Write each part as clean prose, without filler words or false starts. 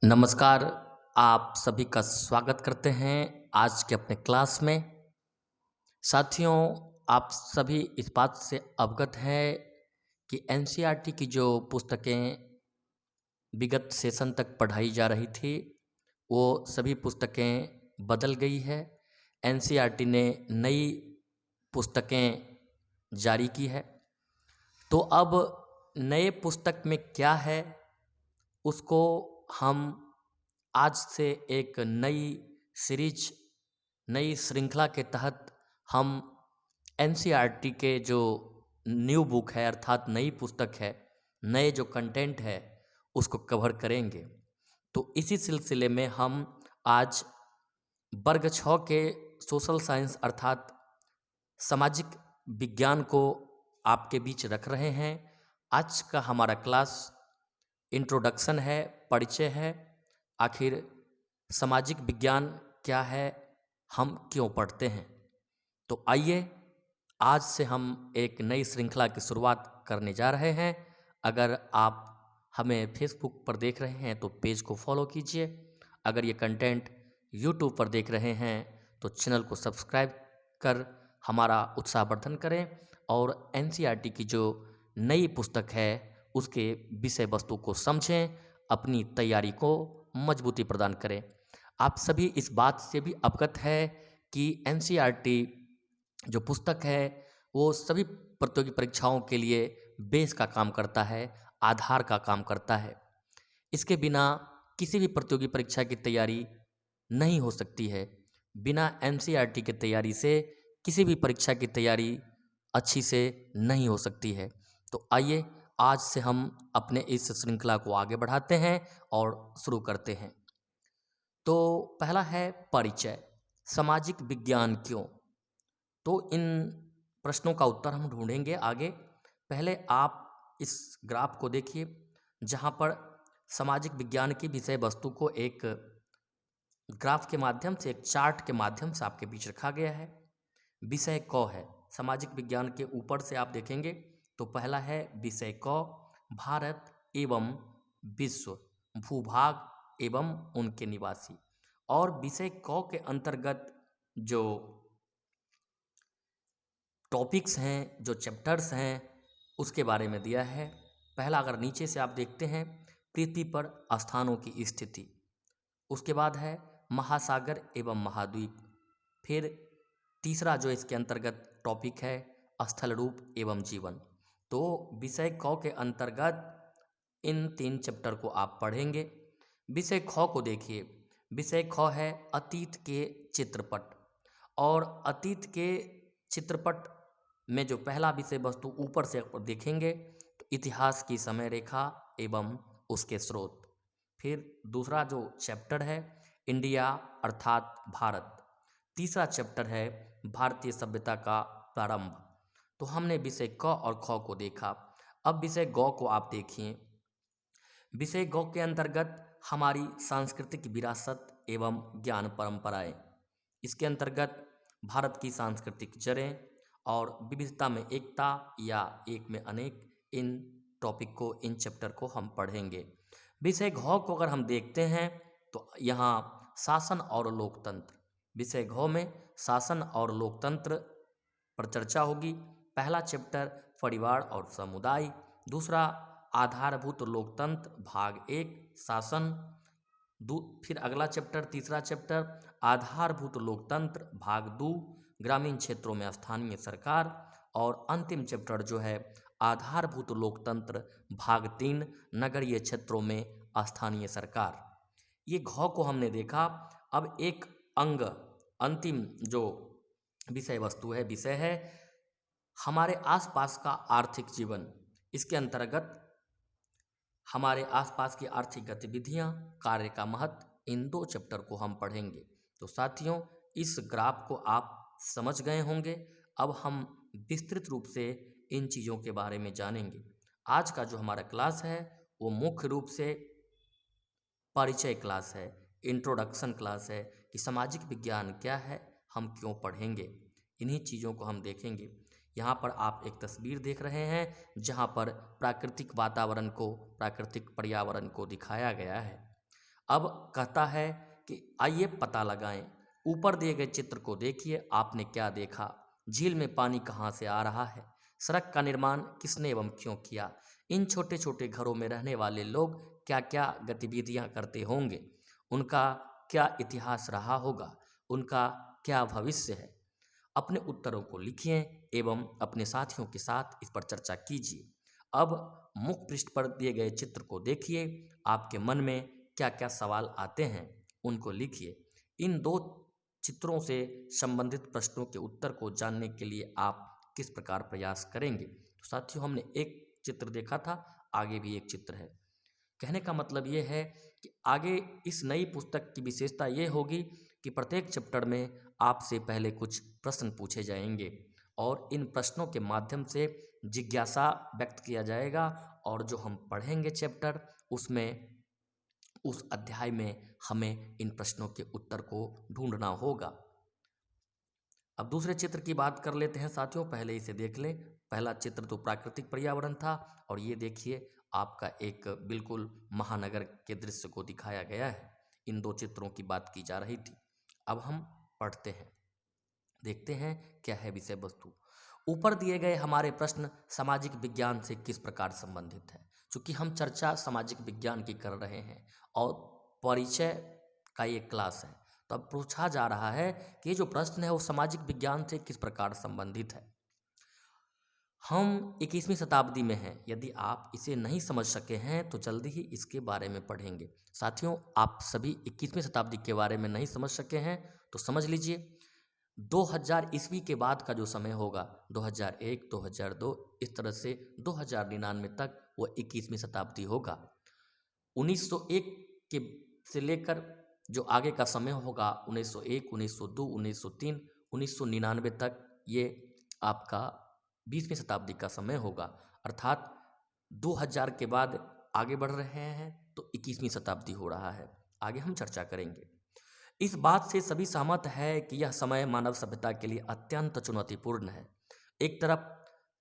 नमस्कार। आप सभी का स्वागत करते हैं आज के अपने क्लास में। साथियों, आप सभी इस बात से अवगत हैं कि एनसीईआरटी की जो पुस्तकें विगत सेशन तक पढ़ाई जा रही थी वो सभी पुस्तकें बदल गई है। एनसीईआरटी ने नई पुस्तकें जारी की है। तो अब नए पुस्तक में क्या है उसको हम आज से एक नई सीरीज, नई श्रृंखला के तहत हम एनसीईआरटी के जो न्यू बुक है अर्थात नई पुस्तक है, नए जो कंटेंट है उसको कवर करेंगे। तो इसी सिलसिले में हम आज वर्ग 6 के सोशल साइंस अर्थात सामाजिक विज्ञान को आपके बीच रख रहे हैं। आज का हमारा क्लास इंट्रोडक्शन है, परिचय है। आखिर सामाजिक विज्ञान क्या है, हम क्यों पढ़ते हैं। तो आइए आज से हम एक नई श्रृंखला की शुरुआत करने जा रहे हैं। अगर आप हमें फेसबुक पर देख रहे हैं तो पेज को फॉलो कीजिए। अगर ये कंटेंट यूट्यूब पर देख रहे हैं तो चैनल को सब्सक्राइब कर हमारा उत्साहवर्धन करें और एनसीईआरटी की जो नई पुस्तक है उसके विषय वस्तु को समझें, अपनी तैयारी को मजबूती प्रदान करें। आप सभी इस बात से भी अवगत है कि एनसीईआरटी जो पुस्तक है वो सभी प्रतियोगी परीक्षाओं के लिए बेस का काम करता है, आधार का काम करता है। इसके बिना किसी भी प्रतियोगी परीक्षा की तैयारी नहीं हो सकती है। बिना एनसीईआरटी के तैयारी से किसी भी परीक्षा की तैयारी अच्छी से नहीं हो सकती है। तो आइए आज से हम अपने इस श्रृंखला को आगे बढ़ाते हैं और शुरू करते हैं। तो पहला है परिचय, सामाजिक विज्ञान क्यों। तो इन प्रश्नों का उत्तर हम ढूंढेंगे आगे। पहले आप इस ग्राफ को देखिए जहाँ पर सामाजिक विज्ञान की विषय वस्तु को एक ग्राफ के माध्यम से, एक चार्ट के माध्यम से आपके बीच रखा गया है। विषय क है, सामाजिक विज्ञान के ऊपर से आप देखेंगे तो पहला है विषय क, भारत एवं विश्व, भूभाग एवं उनके निवासी। और विषय क के अंतर्गत जो टॉपिक्स हैं, जो चैप्टर्स हैं उसके बारे में दिया है। पहला अगर नीचे से आप देखते हैं, पृथ्वी पर स्थानों की स्थिति। उसके बाद है महासागर एवं महाद्वीप। फिर तीसरा जो इसके अंतर्गत टॉपिक है, स्थल रूप एवं जीवन। तो विषय क के अंतर्गत इन 3 चैप्टर को आप पढ़ेंगे। विषय ख को देखिए, विषय ख है अतीत के चित्रपट। और अतीत के चित्रपट में जो पहला विषय वस्तु ऊपर से देखेंगे तो इतिहास की समय रेखा एवं उसके स्रोत। फिर दूसरा जो चैप्टर है इंडिया अर्थात भारत। तीसरा चैप्टर है भारतीय सभ्यता का प्रारंभ। तो हमने विषय क और ख को देखा। अब विषय ग को आप देखिए। विषय ग के अंतर्गत हमारी सांस्कृतिक विरासत एवं ज्ञान परंपराएं। इसके अंतर्गत भारत की सांस्कृतिक जड़ें और विविधता में एकता या एक में अनेक, इन टॉपिक को, इन चैप्टर को हम पढ़ेंगे। विषय घ को अगर हम देखते हैं तो यहाँ शासन और लोकतंत्र, विषय घ में शासन और लोकतंत्र पर चर्चा होगी। पहला चैप्टर परिवार और समुदाय, दूसरा आधारभूत लोकतंत्र भाग 1 शासन, फिर अगला चैप्टर, तीसरा चैप्टर आधारभूत लोकतंत्र भाग 2 ग्रामीण क्षेत्रों में स्थानीय सरकार, और अंतिम चैप्टर जो है आधारभूत लोकतंत्र भाग 3 नगरीय क्षेत्रों में स्थानीय सरकार। ये घ को हमने देखा। अब एक अंग, अंतिम जो विषय वस्तु है, विषय है हमारे आसपास का आर्थिक जीवन। इसके अंतर्गत हमारे आसपास की आर्थिक गतिविधियां, कार्य का महत्व, इन 2 चैप्टर को हम पढ़ेंगे। तो साथियों, इस ग्राफ को आप समझ गए होंगे। अब हम विस्तृत रूप से इन चीज़ों के बारे में जानेंगे। आज का जो हमारा क्लास है वो मुख्य रूप से परिचय क्लास है, इंट्रोडक्शन क्लास है कि सामाजिक विज्ञान क्या है, हम क्यों पढ़ेंगे, इन्हीं चीज़ों को हम देखेंगे। यहाँ पर आप एक तस्वीर देख रहे हैं जहाँ पर प्राकृतिक वातावरण को, प्राकृतिक पर्यावरण को दिखाया गया है। अब कहता है कि आइए पता लगाएं। ऊपर दिए गए चित्र को देखिए, आपने क्या देखा? झील में पानी कहाँ से आ रहा है? सड़क का निर्माण किसने एवं क्यों किया? इन छोटे छोटे घरों में रहने वाले लोग क्या क्या गतिविधियां करते होंगे? उनका क्या इतिहास रहा होगा? उनका क्या भविष्य है? अपने उत्तरों को लिखिए एवं अपने साथियों के साथ इस पर चर्चा कीजिए। अब मुख्य पृष्ठ पर दिए गए चित्र को देखिए, आपके मन में क्या क्या सवाल आते हैं उनको लिखिए। इन दो चित्रों से संबंधित प्रश्नों के उत्तर को जानने के लिए आप किस प्रकार प्रयास करेंगे? तो साथियों, हमने एक चित्र देखा था, आगे भी एक चित्र है। कहने का मतलब ये है कि आगे इस नई पुस्तक की विशेषता ये होगी कि प्रत्येक चैप्टर में आपसे पहले कुछ प्रश्न पूछे जाएंगे और इन प्रश्नों के माध्यम से जिज्ञासा व्यक्त किया जाएगा, और जो हम पढ़ेंगे चैप्टर, उसमें उस अध्याय में हमें इन प्रश्नों के उत्तर को ढूंढना होगा। अब दूसरे चित्र की बात कर लेते हैं साथियों, पहले इसे देख लें। पहला चित्र तो प्राकृतिक पर्यावरण था, और ये देखिए आपका एक बिल्कुल महानगर के दृश्य को दिखाया गया है। इन दो चित्रों की बात की जा रही थी। अब हम पढ़ते हैं, देखते हैं क्या है विषय वस्तु। ऊपर दिए गए हमारे प्रश्न सामाजिक विज्ञान से किस प्रकार संबंधित है? चूंकि हम चर्चा सामाजिक विज्ञान की कर रहे हैं और परिचय का ये क्लास है, तो अब पूछा जा रहा है कि ये जो प्रश्न है वो सामाजिक विज्ञान से किस प्रकार संबंधित है। हम 21वीं शताब्दी में हैं, यदि आप इसे नहीं समझ सके हैं तो जल्दी ही इसके बारे में पढ़ेंगे। साथियों, आप सभी 21वीं शताब्दी के बारे में नहीं समझ सके हैं तो समझ लीजिए, 2000 ईस्वी के बाद का जो समय होगा, 2001, 2002, इस तरह से 2099 तक वो 21वीं शताब्दी होगा। 1901 के से लेकर जो आगे का समय होगा, 1901, 1902, 1903, 1999 तक, ये आपका 20वीं शताब्दी का समय होगा। अर्थात 2000 के बाद आगे बढ़ रहे हैं तो 21वीं शताब्दी हो रहा है। आगे हम चर्चा करेंगे। इस बात से सभी सहमत है कि यह समय मानव सभ्यता के लिए अत्यंत चुनौतीपूर्ण है। एक तरफ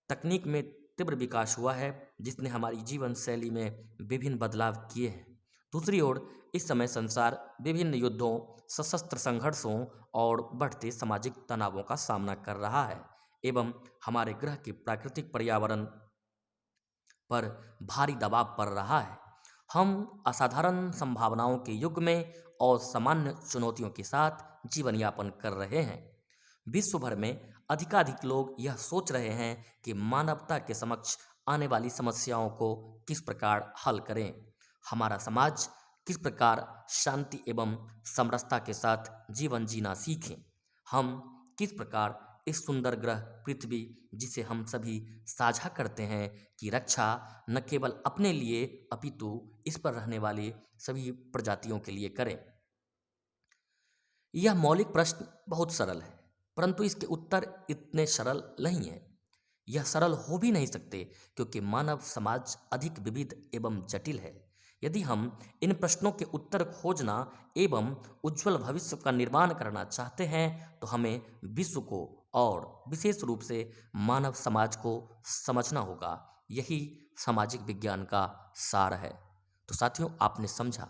तकनीक में तीव्र विकास हुआ है जिसने हमारी जीवन शैली में विभिन्न बदलाव किए हैं। दूसरी ओर इस समय संसार विभिन्न युद्धों, सशस्त्र संघर्षों और बढ़ते सामाजिक तनावों का सामना कर रहा है एवं हमारे ग्रह के प्राकृतिक पर्यावरण पर भारी दबाव पड़ रहा है। हम असाधारण संभावनाओं के युग में और सामान्य चुनौतियों के साथ जीवन यापन कर रहे हैं। विश्व भर में अधिकाधिक लोग यह सोच रहे हैं कि मानवता के समक्ष आने वाली समस्याओं को किस प्रकार हल करें। हमारा समाज किस प्रकार शांति एवं समरसता के साथ जीवन जीना सीखें। हम किस प्रकार इस सुंदर ग्रह पृथ्वी, जिसे हम सभी साझा करते हैं, की रक्षा न केवल अपने लिए अपितु इस पर रहने वाले सभी प्रजातियों के लिए करें। यह मौलिक प्रश्न बहुत सरल है, परंतु इसके उत्तर इतने सरल नहीं है। यह सरल हो भी नहीं सकते क्योंकि मानव समाज अधिक विविध एवं जटिल है। यदि हम इन प्रश्नों के उत्तर खोजना एवं उज्जवल भविष्य का निर्माण करना चाहते हैं तो हमें विश्व को और विशेष रूप से मानव समाज को समझना होगा। यही सामाजिक विज्ञान का सार है। तो साथियों, आपने समझा,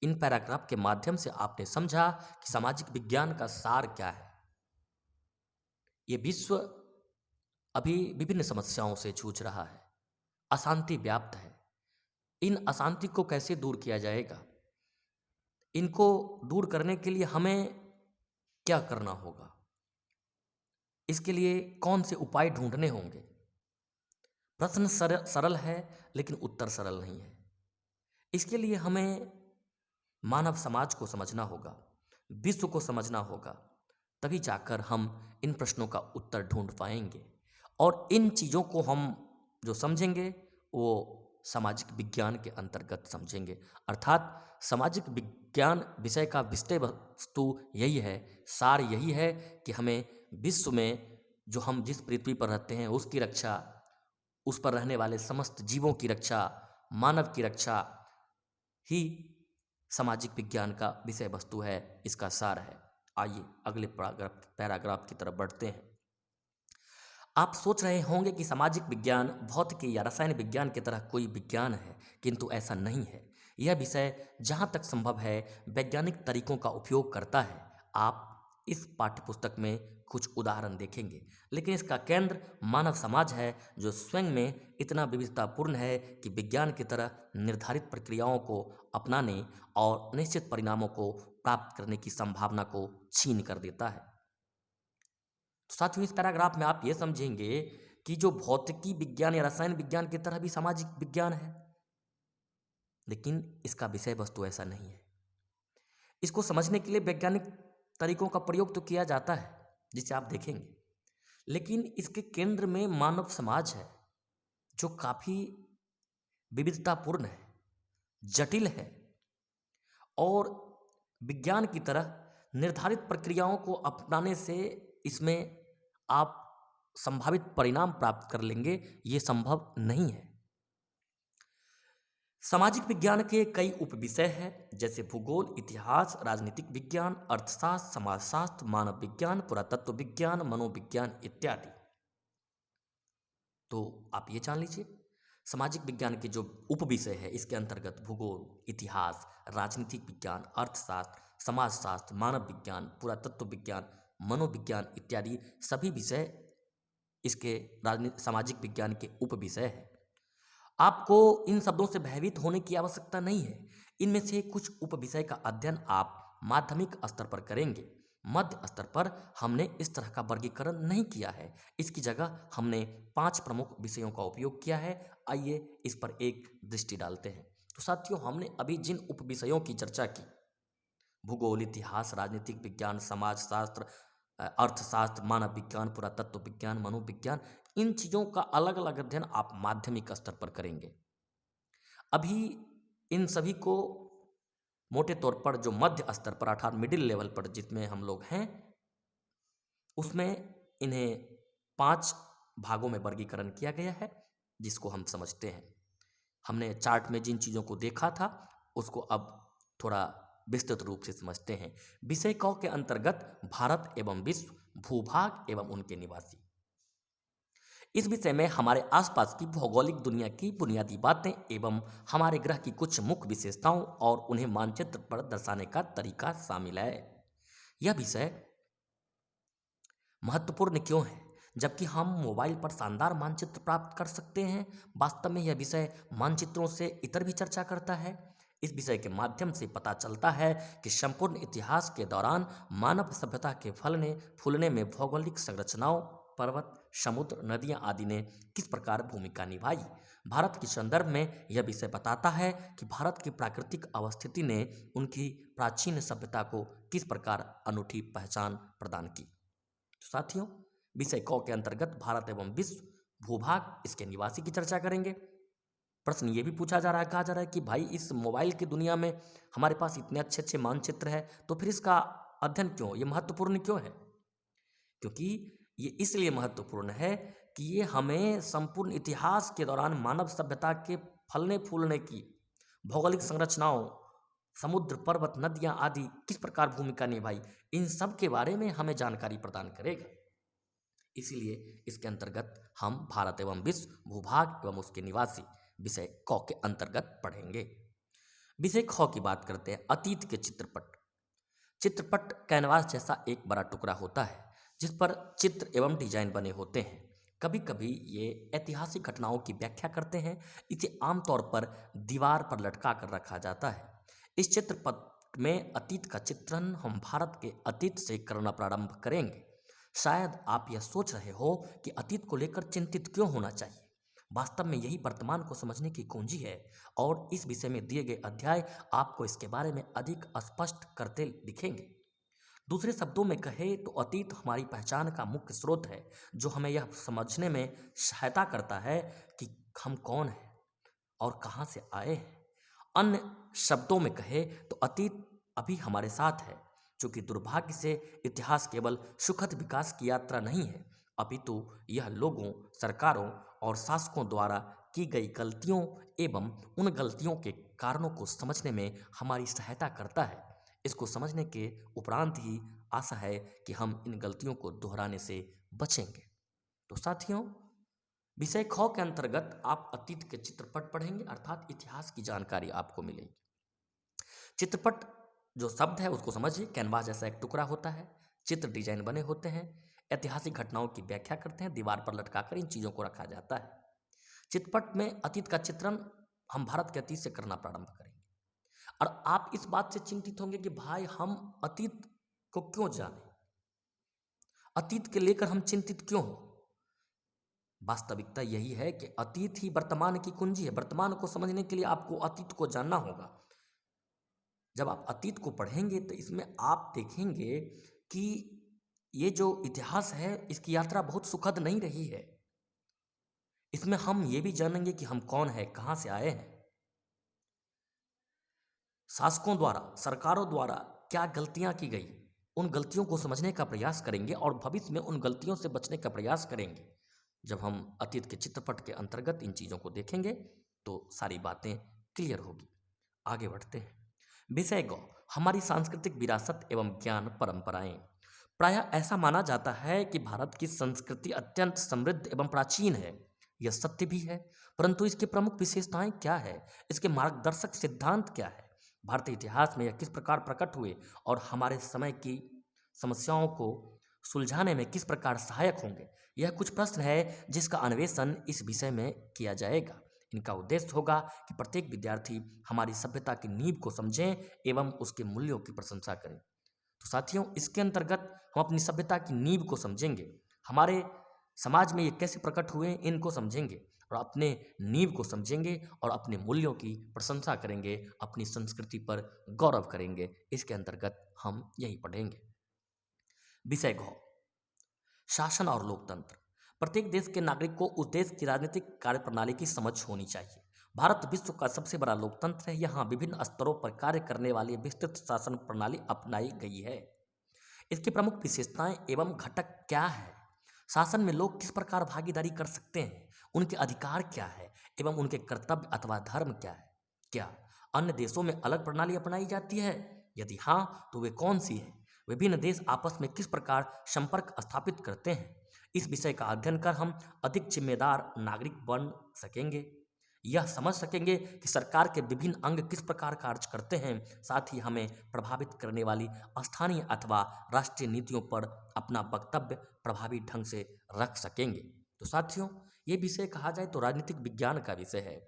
इन पैराग्राफ के माध्यम से आपने समझा कि सामाजिक विज्ञान का सार क्या है। ये विश्व अभी विभिन्न समस्याओं से जूझ रहा है, अशांति व्याप्त है। इन अशांति को कैसे दूर किया जाएगा? इनको दूर करने के लिए हमें क्या करना होगा? इसके लिए कौन से उपाय ढूंढने होंगे? प्रश्न सरल है लेकिन उत्तर सरल नहीं है। इसके लिए हमें मानव समाज को समझना होगा, विश्व को समझना होगा, तभी जाकर हम इन प्रश्नों का उत्तर ढूंढ पाएंगे। और इन चीज़ों को हम जो समझेंगे वो सामाजिक विज्ञान के अंतर्गत समझेंगे। अर्थात सामाजिक विज्ञान विषय का विषय वस्तु यही है, सार यही है कि हमें विश्व में जो हम जिस पृथ्वी पर रहते हैं उसकी रक्षा, उस पर रहने वाले समस्त जीवों की रक्षा, मानव की रक्षा ही सामाजिक विज्ञान का विषय वस्तु है, इसका सार है। आइए अगले पैराग्राफ की तरफ बढ़ते हैं। आप सोच रहे होंगे कि सामाजिक विज्ञान भौतिकी या रसायन विज्ञान की तरह कोई विज्ञान है, किंतु ऐसा नहीं है। यह विषय जहाँ तक संभव है वैज्ञानिक तरीकों का उपयोग करता है। आप इस पाठ्यपुस्तक में कुछ उदाहरण देखेंगे, लेकिन इसका केंद्र मानव समाज है, जो स्वयं में इतना विविधतापूर्ण है कि विज्ञान की तरह निर्धारित प्रक्रियाओं को अपनाने और निश्चित परिणामों को प्राप्त करने की संभावना को छीन कर देता है। तो साथियों, इस पैराग्राफ में आप ये समझेंगे कि जो भौतिकी विज्ञान या रसायन विज्ञान की तरह भी सामाजिक विज्ञान है, लेकिन इसका विषय वस्तु ऐसा नहीं है। इसको समझने के लिए वैज्ञानिक तरीकों का प्रयोग तो किया जाता है, जिसे आप देखेंगे, लेकिन इसके केंद्र में मानव समाज है, जो काफी विविधतापूर्ण है, जटिल है और विज्ञान की तरह निर्धारित प्रक्रियाओं को अपनाने से इसमें आप संभावित परिणाम प्राप्त कर लेंगे, ये संभव नहीं है। सामाजिक विज्ञान के कई उपविषय हैं, जैसे भूगोल, इतिहास, राजनीतिक विज्ञान, अर्थशास्त्र, समाजशास्त्र, मानव विज्ञान, पुरातत्व विज्ञान, मनोविज्ञान इत्यादि। तो आप ये जान लीजिए, सामाजिक विज्ञान के जो उपविषय है इसके अंतर्गत भूगोल, इतिहास, राजनीतिक विज्ञान, अर्थशास्त्र, समाजशास्त्र, मानव विज्ञान, पुरातत्व विज्ञान, मनोविज्ञान इत्यादि सभी विषय इसके राजनीतिक सामाजिक विज्ञान के उपविषय हैं। आपको इन शब्दों से भयभीत होने की आवश्यकता नहीं है। इनमें से कुछ उपविषय का अध्ययन आप माध्यमिक स्तर पर करेंगे। मध्य स्तर पर हमने इस तरह का वर्गीकरण नहीं किया है। इसकी जगह हमने 5 प्रमुख विषयों का उपयोग किया है। आइए इस पर एक दृष्टि डालते हैं। तो साथियों, हमने अभी जिन उपविषयों की चर्चा की, भूगोल, इतिहास, राजनीतिक विज्ञान, समाजशास्त्र, अर्थशास्त्र, मानव विज्ञान, पुरातत्व विज्ञान, मनोविज्ञान, इन चीज़ों का अलग अलग अध्ययन आप माध्यमिक स्तर पर करेंगे। अभी इन सभी को मोटे तौर पर जो मध्य स्तर पर अर्थात मिडिल लेवल पर जिसमें हम लोग हैं, उसमें इन्हें 5 भागों में वर्गीकरण किया गया है, जिसको हम समझते हैं। हमने चार्ट में जिन चीज़ों को देखा था उसको अब थोड़ा विस्तृत रूप से समझते हैं। विषय क के अंतर्गत भारत एवं विश्व, भूभाग एवं उनके निवासी। इस विषय में हमारे आसपास की भौगोलिक दुनिया की बुनियादी बातें एवं हमारे ग्रह की कुछ मुख्य विशेषताओं और उन्हें मानचित्र पर दर्शाने का तरीका शामिल है। यह विषय महत्वपूर्ण क्यों है? जबकि हम मोबाइल पर शानदार मानचित्र प्राप्त कर सकते हैं, वास्तव में यह विषय मानचित्रों से इतर भी चर्चा करता है। इस विषय के माध्यम से पता चलता है कि संपूर्ण इतिहास के दौरान मानव सभ्यता के फलने फूलने में भौगोलिक संरचनाओं, पर्वत, समुद्र, नदियां आदि ने किस प्रकार भूमिका निभाई। भारत के संदर्भ में यह विषय बताता है कि भारत की प्राकृतिक अवस्थिति ने उनकी प्राचीन सभ्यता को किस प्रकार अनूठी पहचान प्रदान की। तो साथियों, विषय क के अंतर्गत भारत एवं विश्व, भूभाग, इसके निवासी की चर्चा करेंगे। प्रश्न ये भी पूछा जा रहा है, कहा जा रहा है कि भाई इस मोबाइल की दुनिया में हमारे पास इतने अच्छे अच्छे मानचित्र है, तो फिर इसका अध्ययन क्यों, ये महत्वपूर्ण क्यों है? क्योंकि ये इसलिए महत्वपूर्ण है कि ये हमें संपूर्ण इतिहास के दौरान मानव सभ्यता के फलने फूलने की भौगोलिक संरचनाओं, समुद्र, पर्वत, नदियां आदि किस प्रकार भूमिका निभाई, इन सब के बारे में हमें जानकारी प्रदान करेगा। इसीलिए इसके अंतर्गत हम भारत एवं विश्व, भूभाग एवं उसके निवासी विषय क के अंतर्गत पढ़ेंगे। विषय ख की बात करते हैं। अतीत के चित्रपट। चित्रपट कैनवास जैसा एक बड़ा टुकड़ा होता है जिस पर चित्र एवं डिजाइन बने होते हैं। कभी कभी ये ऐतिहासिक घटनाओं की व्याख्या करते हैं। इसे आमतौर पर दीवार पर लटका कर रखा जाता है। इस चित्रपट में अतीत का चित्रण हम भारत के अतीत से करना प्रारंभ करेंगे। शायद आप यह सोच रहे हो कि अतीत को लेकर चिंतित क्यों होना चाहिए। वास्तव में यही वर्तमान को समझने की कुंजी है और इस विषय में दिए गए अध्याय आपको इसके बारे में अधिक स्पष्ट करते दिखेंगे। दूसरे शब्दों में कहे तो अतीत हमारी पहचान का मुख्य स्रोत है, जो हमें यह समझने में सहायता करता है कि हम कौन हैं और कहाँ से आए हैं। अन्य शब्दों में कहे तो अतीत अभी हमारे साथ है, क्योंकि दुर्भाग्य से इतिहास केवल सुखद विकास की यात्रा नहीं है, अपितु यह लोगों, सरकारों और शासकों द्वारा की गई गलतियों एवं उन गलतियों के कारणों को समझने में हमारी सहायता करता है। इसको समझने के उपरांत ही आशा है कि हम इन गलतियों को दोहराने से बचेंगे। तो साथियों, विषय ख के अंतर्गत आप अतीत के चित्रपट पढ़ेंगे, अर्थात इतिहास की जानकारी आपको मिलेगी। चित्रपट जो शब्द है उसको समझिए, कैनवास जैसा एक टुकड़ा होता है, चित्र डिजाइन बने होते हैं, ऐतिहासिक घटनाओं की व्याख्या करते हैं, दीवार पर लटकाकर इन चीज़ों को रखा जाता है। चित्रपट में अतीत का चित्रण हम भारत के अतीत से करना प्रारंभ करेंगे। और आप इस बात से चिंतित होंगे कि भाई हम अतीत को क्यों जाने, अतीत के लेकर हम चिंतित क्यों हो। वास्तविकता यही है कि अतीत ही वर्तमान की कुंजी है। वर्तमान को समझने के लिए आपको अतीत को जानना होगा। जब आप अतीत को पढ़ेंगे तो इसमें आप देखेंगे कि ये जो इतिहास है इसकी यात्रा बहुत सुखद नहीं रही है। इसमें हम ये भी जानेंगे कि हम कौन है, कहाँ से आए हैं, शासकों द्वारा, सरकारों द्वारा क्या गलतियां की गई, उन गलतियों को समझने का प्रयास करेंगे और भविष्य में उन गलतियों से बचने का प्रयास करेंगे। जब हम अतीत के चित्रपट के अंतर्गत इन चीज़ों को देखेंगे तो सारी बातें क्लियर होगी। आगे बढ़ते हैं। विषय गौ, हमारी सांस्कृतिक विरासत एवं ज्ञान परंपराएं। प्रायः ऐसा माना जाता है कि भारत की संस्कृति अत्यंत समृद्ध एवं प्राचीन है। यह सत्य भी है, परंतु इसकी प्रमुख विशेषताएं क्या है, इसके मार्गदर्शक सिद्धांत क्या है, भारतीय इतिहास में यह किस प्रकार प्रकट हुए और हमारे समय की समस्याओं को सुलझाने में किस प्रकार सहायक होंगे, यह कुछ प्रश्न है जिसका अन्वेषण इस विषय में किया जाएगा। इनका उद्देश्य होगा कि प्रत्येक विद्यार्थी हमारी सभ्यता की नींव को समझें एवं उसके मूल्यों की प्रशंसा करें। तो साथियों, इसके अंतर्गत हम अपनी सभ्यता की नींव को समझेंगे, हमारे समाज में ये कैसे प्रकट हुए इनको समझेंगे और अपने नींव को समझेंगे और अपने मूल्यों की प्रशंसा करेंगे, अपनी संस्कृति पर गौरव करेंगे। इसके अंतर्गत हम यही पढ़ेंगे। विषय गौ, शासन और लोकतंत्र। प्रत्येक देश के नागरिक को उस देश की राजनीतिक कार्यप्रणाली की समझ होनी चाहिए। भारत विश्व का सबसे बड़ा लोकतंत्र है। यहाँ विभिन्न स्तरों पर कार्य करने वाली विस्तृत शासन प्रणाली अपनाई गई है। इसकी प्रमुख विशेषताएं एवं घटक क्या है, शासन में लोग किस प्रकार भागीदारी कर सकते हैं, उनके अधिकार क्या है एवं उनके कर्तव्य अथवा धर्म क्या है, क्या अन्य देशों में अलग प्रणाली अपनाई जाती है, यदि हाँ तो वे कौन सी है, विभिन्न देश आपस में किस प्रकार संपर्क स्थापित करते हैं। इस विषय का अध्ययन कर हम अधिक जिम्मेदार नागरिक बन सकेंगे। यह समझ सकेंगे कि सरकार के विभिन्न अंग किस प्रकार कार्य करते हैं, साथ ही हमें प्रभावित करने वाली स्थानीय अथवा राष्ट्रीय नीतियों पर अपना वक्तव्य प्रभावी ढंग से रख सकेंगे। तो साथियों, ये विषय कहा जाए तो राजनीतिक विज्ञान का विषय है।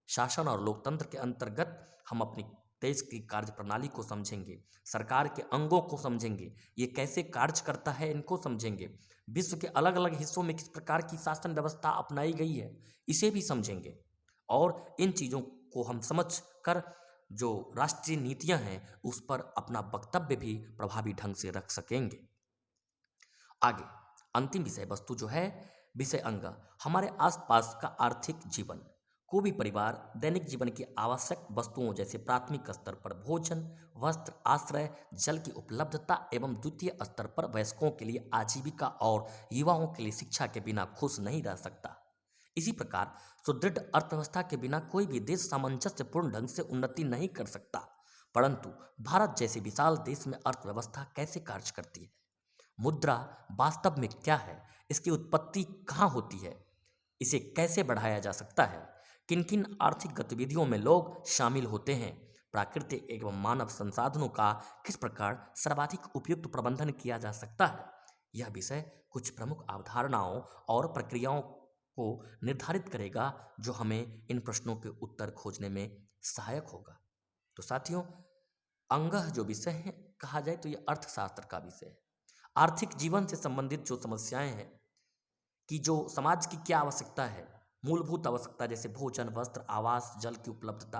शासन और लोकतंत्र के अंतर्गत हम अपनी देश की कार्य प्रणाली को समझेंगे, सरकार के अंगों को समझेंगे, ये कैसे कार्य करता है इनको समझेंगे, विश्व के अलग अलग हिस्सों में किस प्रकार की शासन व्यवस्था अपनाई गई है इसे भी समझेंगे और इन चीज़ों को हम समझ कर जो राष्ट्रीय नीतियां हैं उस पर अपना वक्तव्य भी प्रभावी ढंग से रख सकेंगे। आगे अंतिम विषय वस्तु जो है, विषय अंग, हमारे आसपास का आर्थिक जीवन। कोई भी परिवार दैनिक जीवन की आवश्यक वस्तुओं जैसे प्राथमिक स्तर पर भोजन, वस्त्र, आश्रय, जल की उपलब्धता एवं द्वितीय स्तर पर वयस्कों के लिए आजीविका और युवाओं के लिए शिक्षा के बिना खुश नहीं रह सकता। इसी प्रकार सुदृढ़ अर्थव्यवस्था के बिना कोई भी देश सामंजस्यपूर्ण ढंग से उन्नति नहीं कर सकता। परंतु भारत जैसे विशाल देश में अर्थव्यवस्था कैसे कार्य करती है, मुद्रा वास्तव में क्या है, इसकी उत्पत्ति कहाँ होती है, इसे कैसे बढ़ाया जा सकता है, किन किन आर्थिक गतिविधियों में लोग शामिल होते हैं, प्राकृतिक एवं मानव संसाधनों का किस प्रकार सर्वाधिक उपयुक्त प्रबंधन किया जा सकता है, यह विषय कुछ प्रमुख अवधारणाओं और प्रक्रियाओं को निर्धारित करेगा जो हमें इन प्रश्नों के उत्तर खोजने में सहायक होगा। तो साथियों, अंगह जो विषय है कहा जाए तो यह अर्थशास्त्र का विषय है। आर्थिक जीवन से संबंधित जो समस्याएं हैं कि जो समाज की क्या आवश्यकता है, मूलभूत आवश्यकता जैसे भोजन, वस्त्र, आवास, जल की उपलब्धता,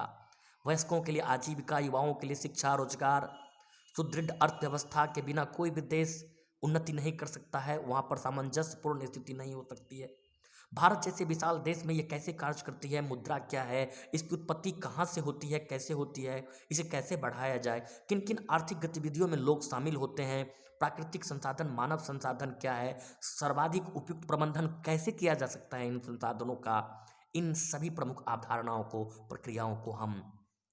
वयस्कों के लिए आजीविका, युवाओं के लिए शिक्षा, रोजगार, सुदृढ़ अर्थव्यवस्था के बिना कोई भी देश उन्नति नहीं कर सकता है, वहाँ पर सामंजस्यपूर्ण स्थिति नहीं हो सकती है। भारत जैसे विशाल देश में ये कैसे कार्य करती है, मुद्रा क्या है, इसकी उत्पत्ति कहाँ से होती है, कैसे होती है, इसे कैसे बढ़ाया जाए, किन किन आर्थिक गतिविधियों में लोग शामिल होते हैं, प्राकृतिक संसाधन, मानव संसाधन क्या है, सर्वाधिक उपयुक्त प्रबंधन कैसे किया जा सकता है इन संसाधनों का, इन सभी प्रमुख अवधारणाओं को, प्रक्रियाओं को हम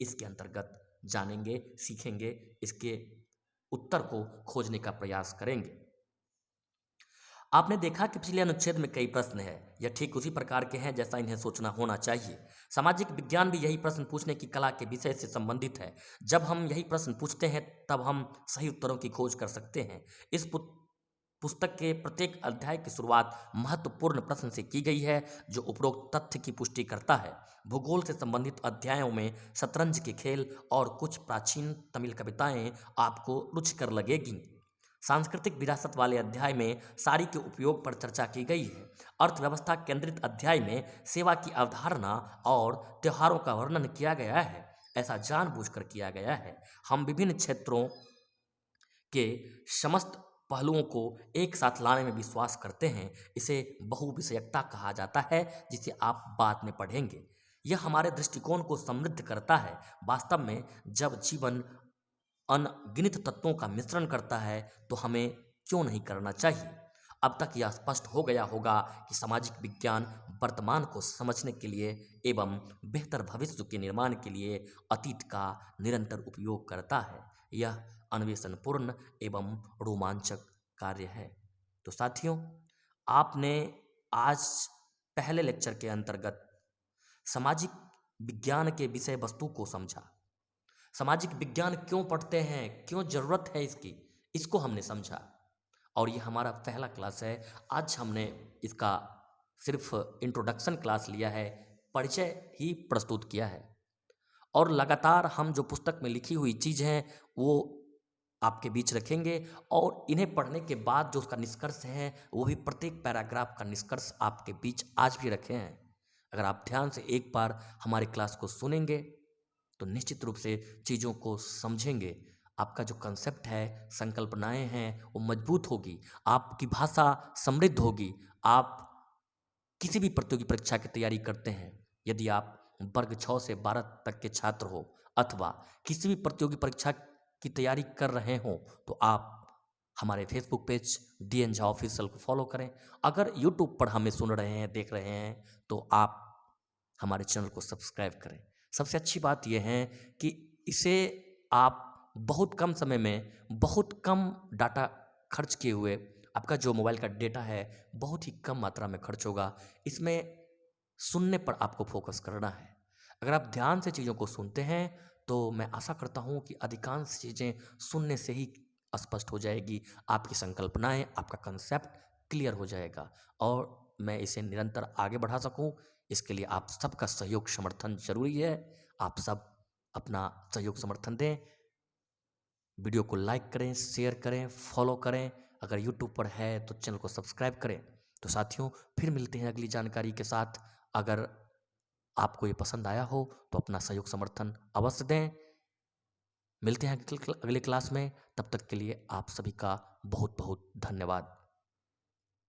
इसके अंतर्गत जानेंगे, सीखेंगे, इसके उत्तर को खोजने का प्रयास करेंगे। आपने देखा कि पिछले अनुच्छेद में कई प्रश्न हैं। यह ठीक उसी प्रकार के हैं जैसा इन्हें सोचना होना चाहिए। सामाजिक विज्ञान भी यही प्रश्न पूछने की कला के विषय से संबंधित है। जब हम यही प्रश्न पूछते हैं तब हम सही उत्तरों की खोज कर सकते हैं। इस पुस्तक के प्रत्येक अध्याय की शुरुआत महत्वपूर्ण प्रश्न से की गई है जो उपरोक्त तथ्य की पुष्टि करता है। भूगोल से संबंधित अध्यायों में शतरंज के खेल और कुछ प्राचीन तमिल कविताएं आपको रुचिकर लगेगी। सांस्कृतिक विरासत वाले अध्याय में साड़ी के उपयोग पर चर्चा की गई है। अर्थव्यवस्था केंद्रित अध्याय में सेवा की अवधारणा और त्योहारों का वर्णन किया गया है। ऐसा जानबूझकर किया गया है। हम विभिन्न क्षेत्रों के समस्त पहलुओं को एक साथ लाने में विश्वास करते हैं। इसे बहुविषयकता कहा जाता है जिसे आप बाद में पढ़ेंगे। यह हमारे दृष्टिकोण को समृद्ध करता है। वास्तव में जब जीवन अनगिनत तत्वों का मिश्रण करता है तो हमें क्यों नहीं करना चाहिए। अब तक यह स्पष्ट हो गया होगा कि सामाजिक विज्ञान वर्तमान को समझने के लिए एवं बेहतर भविष्य के निर्माण के लिए अतीत का निरंतर उपयोग करता है। यह अन्वेषणपूर्ण एवं रोमांचक कार्य है। तो साथियों, आपने आज पहले लेक्चर के अंतर्गत सामाजिक विज्ञान के विषय वस्तु को समझा। सामाजिक विज्ञान क्यों पढ़ते हैं, क्यों ज़रूरत है इसकी, इसको हमने समझा। और ये हमारा पहला क्लास है। आज हमने इसका सिर्फ इंट्रोडक्शन क्लास लिया है, परिचय ही प्रस्तुत किया है। और लगातार हम जो पुस्तक में लिखी हुई चीज़ हैं वो आपके बीच रखेंगे और इन्हें पढ़ने के बाद जो उसका निष्कर्ष है वो भी प्रत्येक पैराग्राफ का निष्कर्ष आपके बीच आज भी रखे हैं। अगर आप ध्यान से एक बार हमारी क्लास को सुनेंगे तो निश्चित रूप से चीज़ों को समझेंगे। आपका जो कंसेप्ट है, संकल्पनाएं हैं, वो मजबूत होगी। आपकी भाषा समृद्ध होगी। आप किसी भी प्रतियोगी परीक्षा की तैयारी करते हैं, यदि आप वर्ग 6 से 12 तक के छात्र हो अथवा किसी भी प्रतियोगी परीक्षा की तैयारी कर रहे हो तो आप हमारे Facebook page DN Jha official को फॉलो करें। अगर यूट्यूब पर हमें सुन रहे हैं, देख रहे हैं तो आप हमारे चैनल को सब्सक्राइब करें। सबसे अच्छी बात यह है कि इसे आप बहुत कम समय में बहुत कम डाटा खर्च किए हुए, आपका जो मोबाइल का डेटा है बहुत ही कम मात्रा में खर्च होगा। इसमें सुनने पर आपको फोकस करना है। अगर आप ध्यान से चीज़ों को सुनते हैं तो मैं आशा करता हूँ कि अधिकांश चीज़ें सुनने से ही स्पष्ट हो जाएगी। आपकी संकल्पनाएं, आपका कंसेप्ट क्लियर हो जाएगा और मैं इसे निरंतर आगे बढ़ा सकूं, इसके लिए आप सबका सहयोग समर्थन जरूरी है। आप सब अपना सहयोग समर्थन दें। वीडियो को लाइक करें, शेयर करें, फॉलो करें। अगर यूट्यूब पर है तो चैनल को सब्सक्राइब करें। तो साथियों, फिर मिलते हैं अगली जानकारी के साथ। अगर आपको ये पसंद आया हो तो अपना सहयोग समर्थन अवश्य दें। मिलते हैं अगले क्लास में। तब तक के लिए आप सभी का बहुत बहुत धन्यवाद।